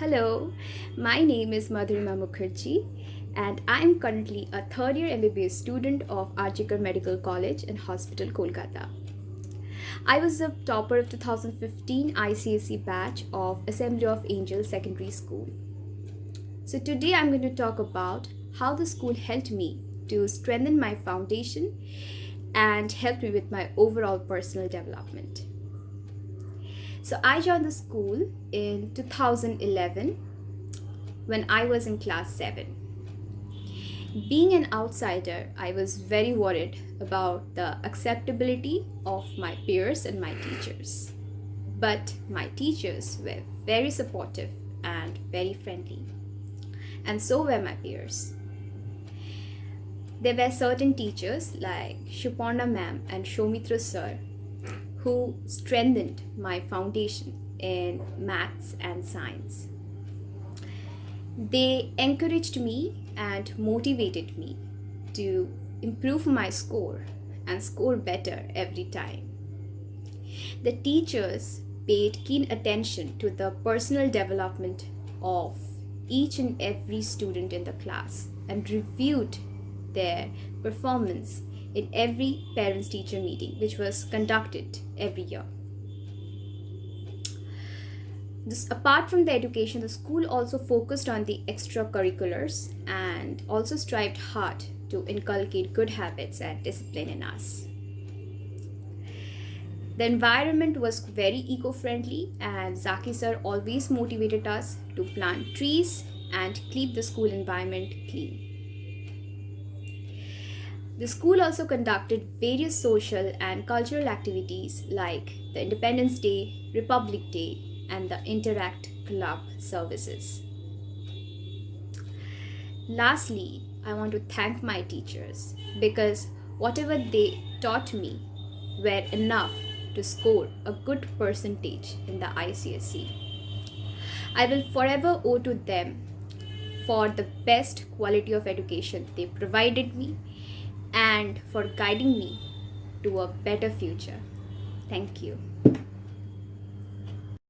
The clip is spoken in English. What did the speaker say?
Hello, my name is Madhurima Mukherjee and I am currently a third year MBBS student of Archikar Medical College and Hospital, Kolkata. I was the topper of 2015 ICSE batch of Assembly of Angels Secondary School. So today I'm going to talk about how the school helped me to strengthen my foundation and helped me with my overall personal development. So I joined the school in 2011 when I was in class 7. Being an outsider, I was very worried about the acceptability of my peers and my teachers. But my teachers were very supportive and very friendly. And so were my peers. There were certain teachers like Shuparna ma'am and Shomitra sir who strengthened my foundation in maths and science. They encouraged me and motivated me to improve my score and score better every time. The teachers paid keen attention to the personal development of each and every student in the class and reviewed their performance in every parents teacher meeting which was conducted every year. Apart from the education, the school also focused on the extracurriculars and also strived hard to inculcate good habits and discipline in us. The environment was very eco-friendly and Zaki sir always motivated us to plant trees and keep the school environment clean. The school also conducted various social and cultural activities like the Independence Day, Republic Day, and the Interact Club services. Lastly, I want to thank my teachers because whatever they taught me were enough to score a good percentage in the ICSE. I will forever owe to them for the best quality of education they provided me and for guiding me to a better future. Thank you.